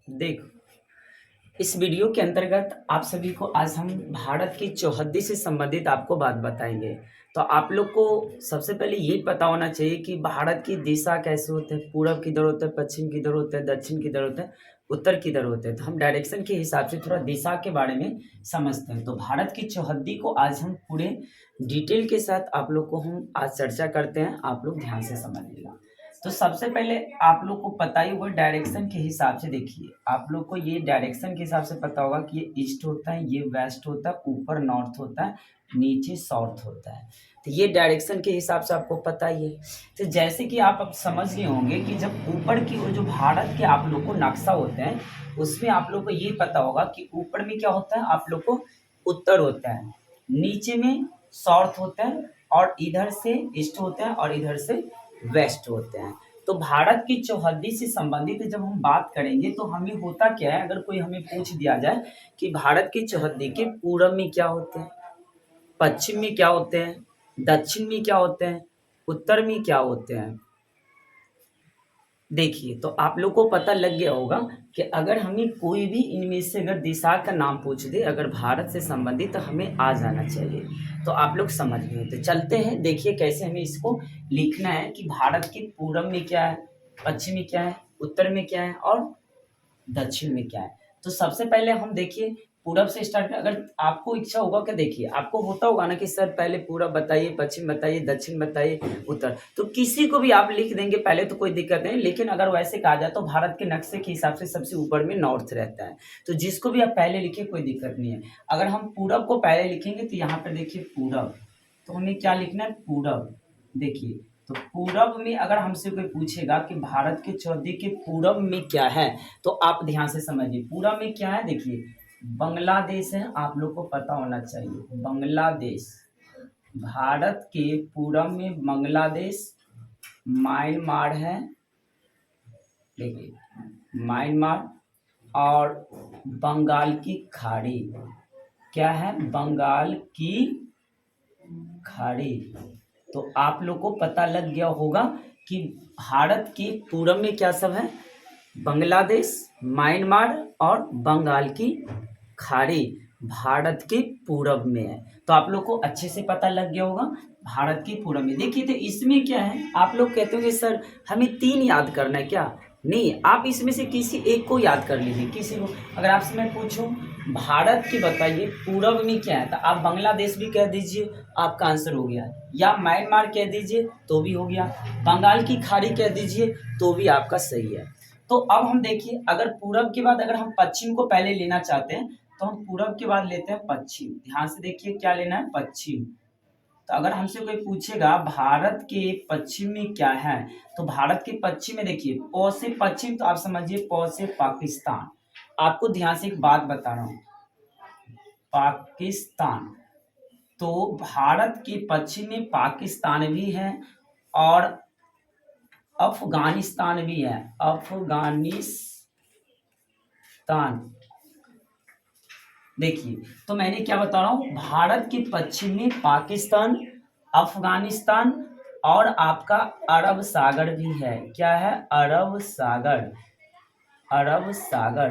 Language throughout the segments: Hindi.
देखो, इस वीडियो के अंतर्गत आप सभी को आज हम भारत की चौहद्दी से संबंधित आपको बात बताएंगे। तो आप लोग को सबसे पहले ये पता होना चाहिए कि भारत की दिशा कैसे होते हैं, पूरब किधर होता है, पश्चिम किधर होता है, दक्षिण किधर होता है, उत्तर किधर होते हैं। तो हम डायरेक्शन के हिसाब से थोड़ा दिशा के बारे में समझते हैं। तो भारत की चौहद्दी को आज हम पूरे डिटेल के साथ आप लोग को हम आज चर्चा करते हैं। आप लोग ध्यान से समझिएगा। तो सबसे पहले आप लोग को पता ही होगा डायरेक्शन के हिसाब से। देखिए, आप लोग को ये डायरेक्शन के हिसाब से पता होगा कि ये ईस्ट होता है, ये वेस्ट होता है, ऊपर नॉर्थ होता है, नीचे साउथ होता है। तो ये डायरेक्शन के हिसाब से आपको पता ही है। तो जैसे कि आप अब समझ गए होंगे कि जब ऊपर की ओर जो भारत के आप लोग को नक्शा होते हैं, उसमें आप लोग को ये पता होगा कि ऊपर में क्या होता है, आप लोग को उत्तर होता है, नीचे में साउथ होता है, और इधर से ईस्ट होता है, और इधर से वेस्ट होते हैं। तो भारत की चौहद्दी से संबंधित जब हम बात करेंगे तो हमें होता क्या है, अगर कोई हमें पूछ दिया जाए कि भारत की चौहद्दी के पूरब में क्या होते हैं, पश्चिम में क्या होते हैं, दक्षिण में क्या होते हैं, उत्तर में क्या होते हैं। देखिए, तो आप लोग को पता लग गया होगा कि अगर हमें कोई भी इनमें से अगर दिशा का नाम पूछ दे अगर भारत से संबंधित, तो हमें आ जाना चाहिए। तो आप लोग समझ गए। तो चलते हैं, देखिए कैसे हमें इसको लिखना है कि भारत के पूरब में क्या है, पश्चिम में क्या है, उत्तर में क्या है, और दक्षिण में क्या है। तो सबसे पहले हम देखिए पूरब से स्टार्ट करें। अगर आपको इच्छा होगा कि देखिए आपको होता होगा ना कि सर पहले पूरब बताइए, पश्चिम बताइए, दक्षिण बताइए, उत्तर। तो किसी को भी आप लिख देंगे पहले तो कोई दिक्कत नहीं, लेकिन अगर वैसे कहा जाए तो भारत के नक्शे के हिसाब से सबसे ऊपर में नॉर्थ रहता है। तो जिसको भी आप पहले लिखे कोई दिक्कत नहीं है। अगर हम पूरब को पहले लिखेंगे तो यहाँ पर देखिए पूरब, तो हमें क्या लिखना है, पूरब। देखिए, तो पूरब में अगर हमसे कोई पूछेगा कि भारत के चौहद्दी के पूरब में क्या है, तो आप ध्यान से समझिए पूरब में क्या है। देखिए, बांग्लादेश है, आप लोग को पता होना चाहिए बांग्लादेश। भारत के पूरब में बांग्लादेश, म्यांमार है। देखिए, म्यांमार, और बंगाल की खाड़ी। क्या है, बंगाल की खाड़ी। तो आप लोग को पता लग गया होगा कि भारत के पूरब में क्या सब है, बांग्लादेश, म्यांमार और बंगाल की खाड़ी भारत के पूरब में है। तो आप लोग को अच्छे से पता लग गया होगा भारत के पूरब में। देखिए, तो इसमें क्या है, आप लोग कहते होंगे सर हमें 3 याद करना है क्या। नहीं, आप इसमें से किसी एक को याद कर लीजिए, किसी को। अगर आपसे मैं पूछूं भारत की बताइए पूरब में क्या है, तो आप बांग्लादेश भी कह दीजिए, आपका आंसर हो गया। या म्यांमार कह दीजिए तो भी हो गया, बंगाल की खाड़ी कह दीजिए तो भी आपका सही है। तो अब हम देखिए, अगर पूरब के बाद अगर हम पश्चिम को पहले लेना चाहते हैं तो हम पूरब के बाद लेते हैं पश्चिम। ध्यान से देखिए क्या लेना है, पश्चिम। तो अगर हमसे कोई पूछेगा भारत के पश्चिम में क्या है, तो भारत के पश्चिम में देखिए प से पश्चिम, तो आप समझिए प से पाकिस्तान। आपको ध्यान से एक बात बता रहा हूँ, पाकिस्तान। तो भारत के पश्चिम में पाकिस्तान भी है और अफगानिस्तान भी है, अफगानिस्तान। देखिए, तो मैंने क्या बता रहा हूँ, भारत के पश्चिम में पाकिस्तान, अफगानिस्तान और आपका अरब सागर भी है। क्या है, अरब सागर, अरब सागर।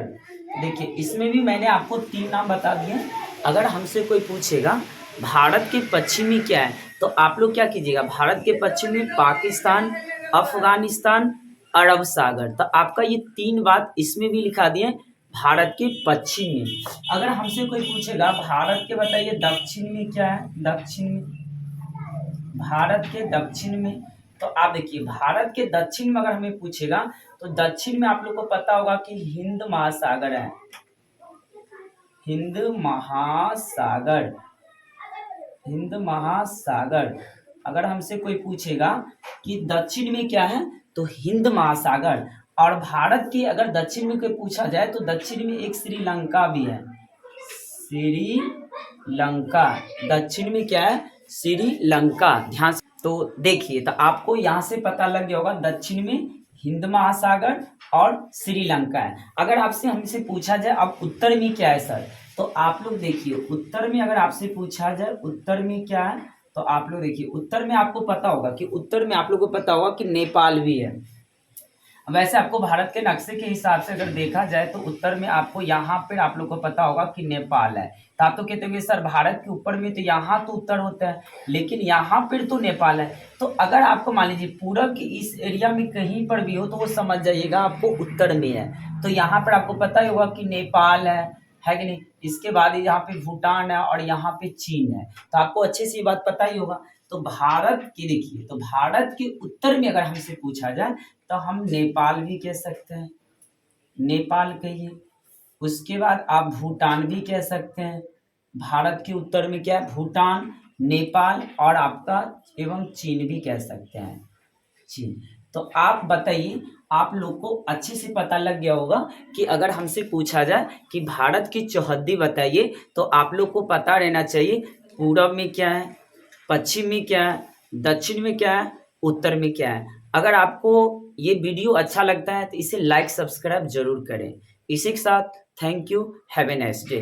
देखिए, इसमें भी मैंने आपको 3 नाम बता दिए। अगर हमसे कोई पूछेगा भारत के पश्चिम में क्या है, तो आप लोग क्या कीजिएगा, भारत के पश्चिम में पाकिस्तान, अफगानिस्तान, अरब सागर। तो आपका ये 3 बात इसमें भी लिखा दिए भारत के पश्चिम में। अगर हमसे कोई पूछेगा भारत के बताइए दक्षिण में क्या है, दक्षिण में, भारत के दक्षिण में, तो आप देखिए भारत के दक्षिण में अगर हमें पूछेगा तो दक्षिण में आप लोग को पता होगा कि हिंद महासागर है, हिंद महासागर, हिंद महासागर। अगर हमसे कोई पूछेगा कि दक्षिण में क्या है, तो हिंद महासागर। और भारत के अगर दक्षिण में कोई पूछा जाए तो दक्षिण में एक श्रीलंका भी है, श्रीलंका। दक्षिण में क्या है, श्रीलंका। ध्यान से तो देखिए, तो आपको यहाँ से पता लग गया होगा दक्षिण में हिंद महासागर और श्रीलंका है। अगर आपसे हमसे पूछा जाए अब उत्तर में क्या है सर, तो आप लोग देखिए उत्तर में अगर आपसे पूछा जाए उत्तर में क्या है, तो आप लोग देखिए उत्तर में आपको पता होगा कि उत्तर में आप लोग को पता होगा कि नेपाल भी है। वैसे आपको भारत के नक्शे के हिसाब से अगर देखा जाए तो उत्तर में आपको यहाँ पर आप लोग को पता होगा कि नेपाल है। तो आप तो कहते होंगे सर भारत के ऊपर में तो यहाँ तो उत्तर होता है, लेकिन यहाँ पर तो नेपाल है। तो अगर आपको मान लीजिए पूरब के इस एरिया में कहीं पर भी हो तो वो समझ जाइएगा आपको उत्तर में है। तो यहाँ पर आपको पता ही होगा कि नेपाल है कि नहीं। इसके बाद यहाँ पे भूटान है और यहाँ पे चीन है। तो आपको अच्छे से ये बात पता ही होगा। तो भारत की देखिए, तो भारत के उत्तर में अगर हमसे पूछा जाए तो हम नेपाल भी कह सकते हैं, नेपाल कहिए। उसके बाद आप भूटान भी कह सकते हैं। भारत के उत्तर में क्या है, भूटान, नेपाल और आपका एवं चीन भी कह सकते हैं, चीन। तो आप बताइए, आप लोग को अच्छे से पता लग गया होगा कि अगर हमसे पूछा जाए कि भारत की चौहद्दी बताइए तो आप लोग को पता रहना चाहिए पूरब में क्या है, पश्चिम में क्या है, दक्षिण में क्या है, उत्तर में क्या है। अगर आपको ये वीडियो अच्छा लगता है तो इसे लाइक सब्सक्राइब जरूर करें। इसी के साथ thank you, have a nice day.